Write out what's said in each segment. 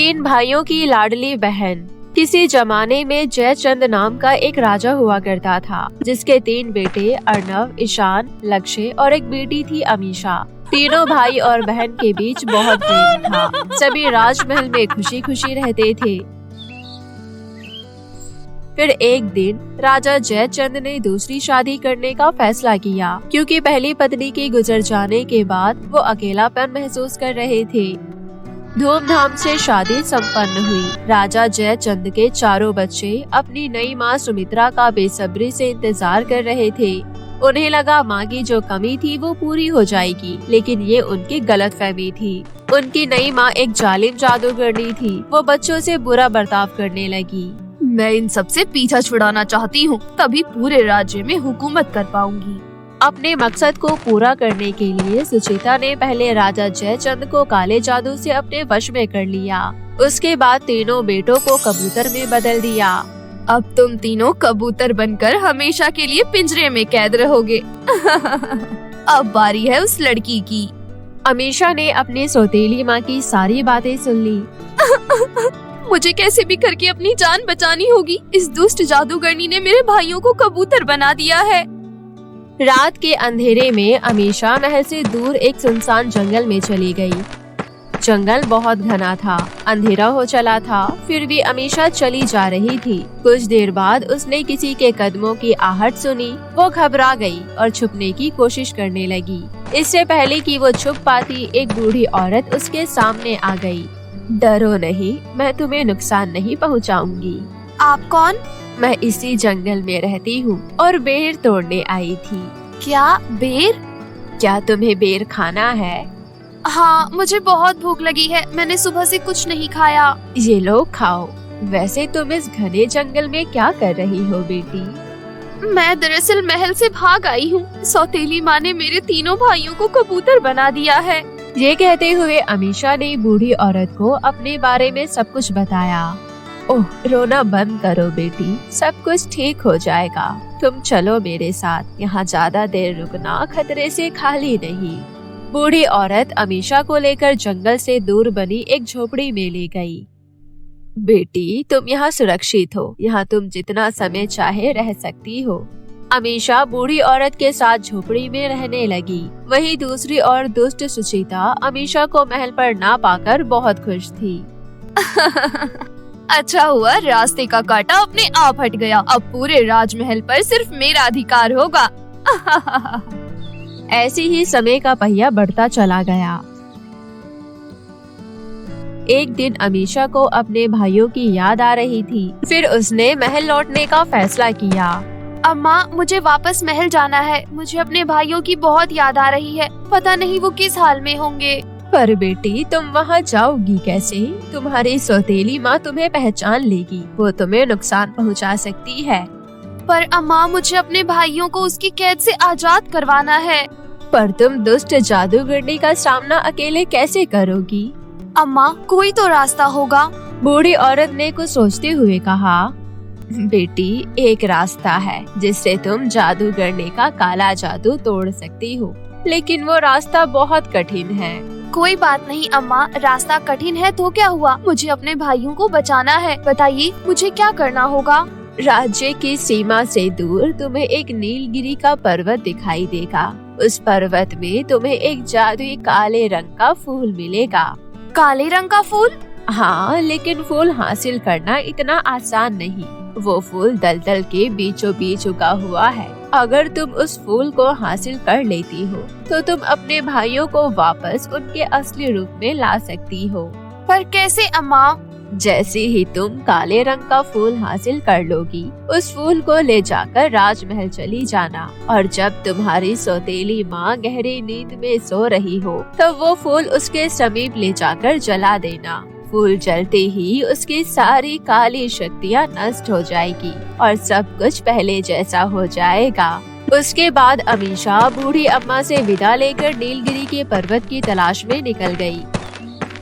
3 भाइयों की लाडली बहन। किसी जमाने में जयचंद नाम का एक राजा हुआ करता था, जिसके 3 बेटे अर्णव, ईशान, लक्ष्य और एक बेटी थी अमीषा। तीनों भाई और बहन के बीच बहुत प्रेम था। सभी राजमहल में खुशी खुशी रहते थे। फिर एक दिन राजा जयचंद ने दूसरी शादी करने का फैसला किया, क्योंकि पहली पत्नी के गुजर जाने के बाद वो अकेलापन महसूस कर रहे थे। धूमधाम से शादी संपन्न हुई। राजा जयचंद के चारों बच्चे अपनी नई माँ सुमित्रा का बेसब्री से इंतजार कर रहे थे। उन्हें लगा माँ की जो कमी थी वो पूरी हो जाएगी, लेकिन ये उनकी गलतफहमी थी। उनकी नई माँ एक जालिम जादूगरनी थी। वो बच्चों से बुरा बर्ताव करने लगी। मैं इन सब से पीछा छुड़ाना चाहती हूँ, तभी पूरे राज्य में हुकूमत कर पाऊंगी। अपने मकसद को पूरा करने के लिए सुचेता ने पहले राजा जयचंद को काले जादू से अपने वश में कर लिया। उसके बाद तीनों बेटों को कबूतर में बदल दिया। अब तुम तीनों कबूतर बनकर हमेशा के लिए पिंजरे में कैद रहोगे। अब बारी है उस लड़की की। अमीषा ने अपनी सौतेली माँ की सारी बातें सुन ली। मुझे कैसे भी करके अपनी जान बचानी होगी। इस दुष्ट जादूगरनी ने मेरे भाइयों को कबूतर बना दिया है। रात के अंधेरे में अमीषा महल से दूर एक सुनसान जंगल में चली गई। जंगल बहुत घना था, अंधेरा हो चला था, फिर भी अमीषा चली जा रही थी। कुछ देर बाद उसने किसी के कदमों की आहट सुनी। वो घबरा गई और छुपने की कोशिश करने लगी। इससे पहले कि वो छुप पाती, एक बूढ़ी औरत उसके सामने आ गई। डरो नहीं, मैं तुम्हें नुकसान नहीं पहुंचाऊंगी। आप कौन? मैं इसी जंगल में रहती हूँ और बेर तोड़ने आई थी। क्या बेर? क्या तुम्हें बेर खाना है? हाँ, मुझे बहुत भूख लगी है। मैंने सुबह से कुछ नहीं खाया। ये लो खाओ। वैसे तुम इस घने जंगल में क्या कर रही हो बेटी? मैं दरअसल महल से भाग आई हूँ। सौतेली माँ ने मेरे तीनों भाइयों को कबूतर बना दिया है। ये कहते हुए अमीषा ने बूढ़ी औरत को अपने बारे में सब कुछ बताया। ओह, रोना बंद करो बेटी, सब कुछ ठीक हो जाएगा। तुम चलो मेरे साथ, यहाँ ज्यादा देर रुकना खतरे से खाली नहीं। बूढ़ी औरत अमीषा को लेकर जंगल से दूर बनी एक झोपड़ी में ले गई। बेटी, तुम यहाँ सुरक्षित हो। यहाँ तुम जितना समय चाहे रह सकती हो। अमीषा बूढ़ी औरत के साथ झोपड़ी में रहने लगी। वहीं दूसरी ओर दुष्ट सुचेता अमीषा को महल पर ना पाकर बहुत खुश थी। अच्छा हुआ रास्ते का कांटा अपने आप हट गया। अब पूरे राजमहल पर सिर्फ मेरा अधिकार होगा। ऐसे ही समय का पहिया बढ़ता चला गया। एक दिन अमीषा को अपने भाइयों की याद आ रही थी। फिर उसने महल लौटने का फैसला किया। अम्मा, मुझे वापस महल जाना है। मुझे अपने भाइयों की बहुत याद आ रही है। पता नहीं वो किस हाल में होंगे। पर बेटी, तुम वहाँ जाओगी कैसे? तुम्हारी सौतेली माँ तुम्हें पहचान लेगी। वो तुम्हें नुकसान पहुँचा सकती है। पर अम्मा, मुझे अपने भाइयों को उसकी कैद से आजाद करवाना है। पर तुम दुष्ट जादूगरनी का सामना अकेले कैसे करोगी? अम्मा, कोई तो रास्ता होगा। बूढ़ी औरत ने कुछ सोचते हुए कहा। बेटी, एक रास्ता है जिससे तुम जादूगरनी का काला जादू तोड़ सकती हो, लेकिन वो रास्ता बहुत कठिन है। कोई बात नहीं अम्मा, रास्ता कठिन है तो क्या हुआ? मुझे अपने भाइयों को बचाना है। बताइए, मुझे क्या करना होगा? राज्य की सीमा से दूर तुम्हें एक नीलगिरी का पर्वत दिखाई देगा। उस पर्वत में तुम्हें एक जादुई काले रंग का फूल मिलेगा। काले रंग का फूल? हाँ, लेकिन फूल हासिल करना इतना आसान नहीं। वो फूल दलदल के बीचों बीच उगा हुआ है। अगर तुम उस फूल को हासिल कर लेती हो तो तुम अपने भाइयों को वापस उनके असली रूप में ला सकती हो। पर कैसे अम्मा? जैसे ही तुम काले रंग का फूल हासिल कर लोगी, उस फूल को ले जाकर राजमहल चली जाना, और जब तुम्हारी सौतेली माँ गहरी नींद में सो रही हो तब वो फूल उसके समीप ले जाकर जला देना। फूल जलते ही उसकी सारी काली शक्तियाँ नष्ट हो जाएगी और सब कुछ पहले जैसा हो जाएगा। उसके बाद अमीषा बूढ़ी अम्मा से विदा लेकर नीलगिरी के पर्वत की तलाश में निकल गई।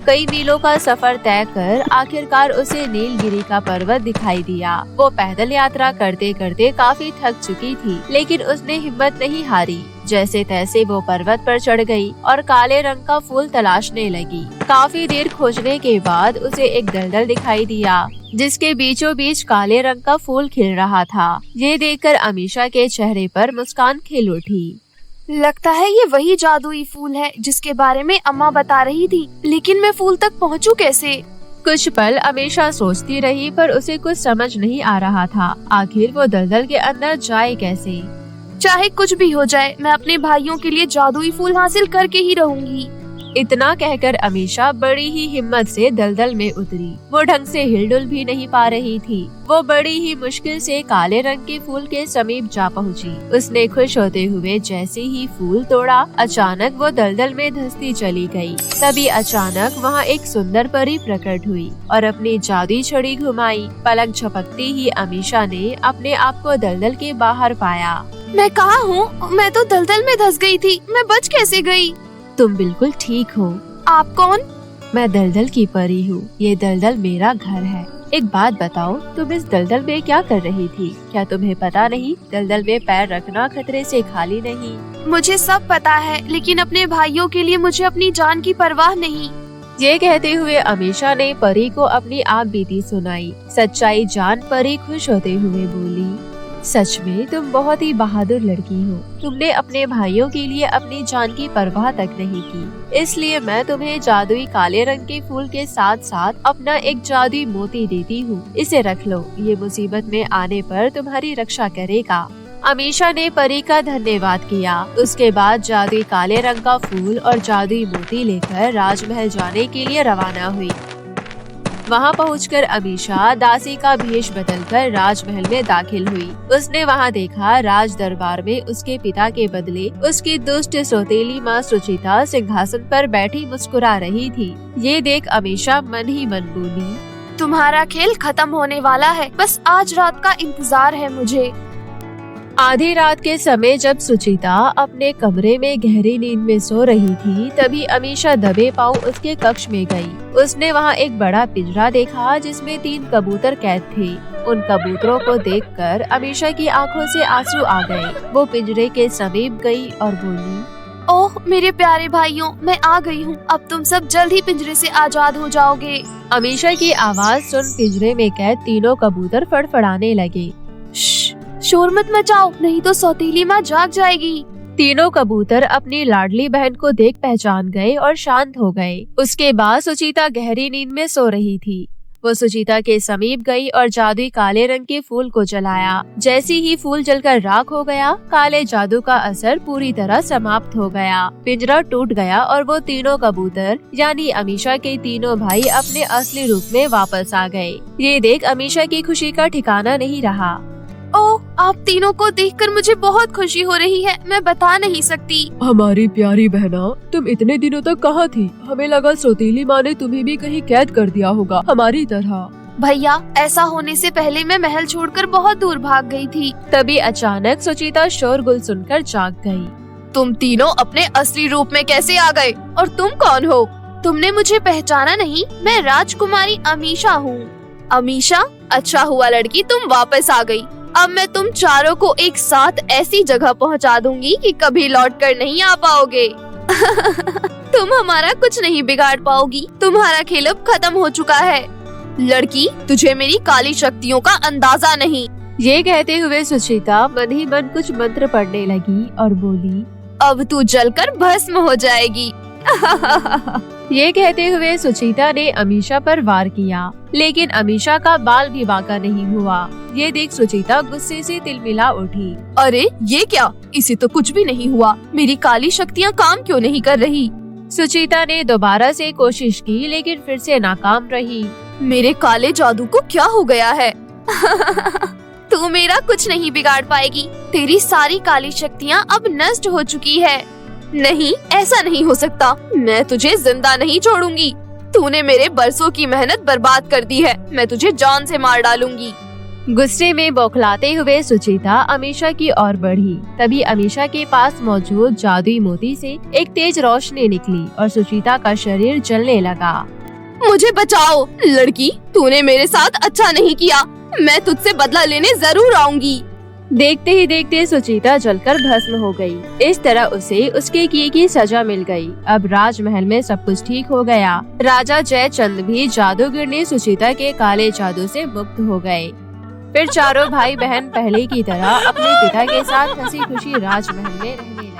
कई मीलों का सफर तय कर आखिरकार उसे नीलगिरी का पर्वत दिखाई दिया। वो पैदल यात्रा करते करते काफी थक चुकी थी, लेकिन उसने हिम्मत नहीं हारी। जैसे तैसे वो पर्वत पर चढ़ गई और काले रंग का फूल तलाशने लगी। काफी देर खोजने के बाद उसे एक दलदल दिखाई दिया जिसके बीचों बीच काले रंग का फूल खिल रहा था। ये देखकर अमीशा के चेहरे पर मुस्कान खिल उठी। लगता है ये वही जादुई फूल है जिसके बारे में अम्मा बता रही थी, लेकिन मैं फूल तक पहुंचूं कैसे? कुछ पल अमीशा सोचती रही पर उसे कुछ समझ नहीं आ रहा था। आखिर वो दलदल के अंदर जाए कैसे? चाहे कुछ भी हो जाए, मैं अपने भाइयों के लिए जादुई फूल हासिल करके ही रहूंगी। इतना कहकर अमीशा बड़ी ही हिम्मत से दलदल में उतरी। वो ढंग से हिलडुल भी नहीं पा रही थी। वो बड़ी ही मुश्किल से काले रंग के फूल के समीप जा पहुंची। उसने खुश होते हुए जैसे ही फूल तोड़ा, अचानक वो दलदल में धंसती चली गई। तभी अचानक वहाँ एक सुंदर परी प्रकट हुई और अपनी जादुई छड़ी घुमाई। पलक झपकती ही अमीशा ने अपने आप को दलदल के बाहर पाया। मैं कहाँ हूँ? मैं तो दलदल में धंस गई थी। मैं बच कैसे गई? तुम बिल्कुल ठीक हो। आप कौन? मैं दलदल की परी हूँ। ये दलदल मेरा घर है। एक बात बताओ, तुम इस दलदल में क्या कर रही थी? क्या तुम्हें पता नहीं, दलदल में पैर रखना खतरे से खाली नहीं। मुझे सब पता है, लेकिन अपने भाइयों के लिए मुझे अपनी जान की परवाह नहीं। ये कहते हुए अमीशा ने परी को अपनी आप बीती सुनाई। सच्चाई जान परी खुश होते हुए बोली, सच में तुम बहुत ही बहादुर लड़की हो। तुमने अपने भाइयों के लिए अपनी जान की परवाह तक नहीं की। इसलिए मैं तुम्हें जादुई काले रंग के फूल के साथ साथ अपना एक जादुई मोती देती हूँ। इसे रख लो, ये मुसीबत में आने पर तुम्हारी रक्षा करेगा। अमीशा ने परी का धन्यवाद किया। उसके बाद जादुई काले रंग का फूल और जादुई मोती लेकर राजमहल जाने के लिए रवाना हुई। वहाँ पहुंचकर अमीशा दासी का भेष बदलकर राजमहल में दाखिल हुई। उसने वहाँ देखा राज दरबार में उसके पिता के बदले उसकी दुष्ट सौतेली माँ सुचिता सिंहासन पर बैठी मुस्कुरा रही थी। ये देख अमीशा मन ही मन बोली, तुम्हारा खेल खत्म होने वाला है, बस आज रात का इंतजार है मुझे। आधी रात के समय जब सुचिता अपने कमरे में गहरी नींद में सो रही थी, तभी अमीशा दबे पांव उसके कक्ष में गई। उसने वहाँ एक बड़ा पिंजरा देखा जिसमें 3 कबूतर कैद थे। उन कबूतरों को देखकर अमीशा की आंखों से आंसू आ गए। वो पिंजरे के समीप गई और बोली, ओह मेरे प्यारे भाइयों, मैं आ गई हूँ। अब तुम सब जल्द ही पिंजरे से आजाद हो जाओगे। अमीशा की आवाज सुन पिंजरे में कैद तीनों कबूतर फड़फड़ाने लगे। शोर मत मचाओ, नहीं तो सौतेली माँ जाग जाएगी। तीनों कबूतर अपनी लाडली बहन को देख पहचान गए और शांत हो गए। उसके बाद सुचिता गहरी नींद में सो रही थी। वो सुचिता के समीप गई और जादुई काले रंग के फूल को जलाया। जैसे ही फूल जलकर राख हो गया, काले जादू का असर पूरी तरह समाप्त हो गया। पिंजरा टूट गया और वो तीनों कबूतर यानी अमीशा के तीनों भाई अपने असली रूप में वापस आ गए। ये देख अमीशा की खुशी का ठिकाना नहीं रहा। ओह, आप तीनों को देखकर मुझे बहुत खुशी हो रही है, मैं बता नहीं सकती। हमारी प्यारी बहना, तुम इतने दिनों तक कहाँ थी? हमें लगा सौतेली माँ ने तुम्हें भी कहीं कैद कर दिया होगा हमारी तरह। भैया, ऐसा होने से पहले मैं महल छोड़कर बहुत दूर भाग गई थी। तभी अचानक सुचिता शोरगुल सुनकर जाग गई। तुम तीनों अपने असली रूप में कैसे आ गए? और तुम कौन हो? तुमने मुझे पहचाना नहीं? मैं राजकुमारी अमीशा हूँ। अमीशा, अच्छा हुआ लड़की तुम वापस आ गई। अब मैं तुम चारों को एक साथ ऐसी जगह पहुंचा दूंगी कि कभी लौट कर नहीं आ पाओगे। तुम हमारा कुछ नहीं बिगाड़ पाओगी। तुम्हारा खेल अब खत्म हो चुका है। लड़की, तुझे मेरी काली शक्तियों का अंदाजा नहीं। ये कहते हुए सुचिता मन ही मन कुछ मंत्र पढ़ने लगी और बोली, अब तू जलकर भस्म हो जाएगी। ये कहते हुए सुचिता ने अमीशा पर वार किया, लेकिन अमीशा का बाल भी बांका नहीं हुआ। ये देख सुचिता गुस्से से तिलमिला उठी। अरे ये क्या? इसे तो कुछ भी नहीं हुआ। मेरी काली शक्तियाँ काम क्यों नहीं कर रही? सुचिता ने दोबारा से कोशिश की, लेकिन फिर से नाकाम रही। मेरे काले जादू को क्या हो गया है? तू मेरा कुछ नहीं बिगाड़ पाएगी। तेरी सारी काली शक्तियाँ अब नष्ट हो चुकी है। नहीं, ऐसा नहीं हो सकता। मैं तुझे जिंदा नहीं छोड़ूंगी। तूने मेरे बरसों की मेहनत बर्बाद कर दी है। मैं तुझे जान से मार डालूंगी। गुस्से में बौखलाते हुए सुचिता अमीशा की ओर बढ़ी। तभी अमीशा के पास मौजूद जादुई मोती से एक तेज रोशनी निकली और सुचिता का शरीर जलने लगा। मुझे बचाओ लड़की, तूने मेरे साथ अच्छा नहीं किया। मैं तुझसे बदला लेने जरूर आऊंगी। देखते ही देखते सुचेता जलकर भस्म हो गई। इस तरह उसे उसके किए की सजा मिल गई। अब राजमहल में सब कुछ ठीक हो गया। राजा जयचंद भी जादूगरनी सुचेता के काले जादू से मुक्त हो गए। फिर चारों भाई बहन पहले की तरह अपने पिता के साथ हंसी खुशी राजमहल में रहने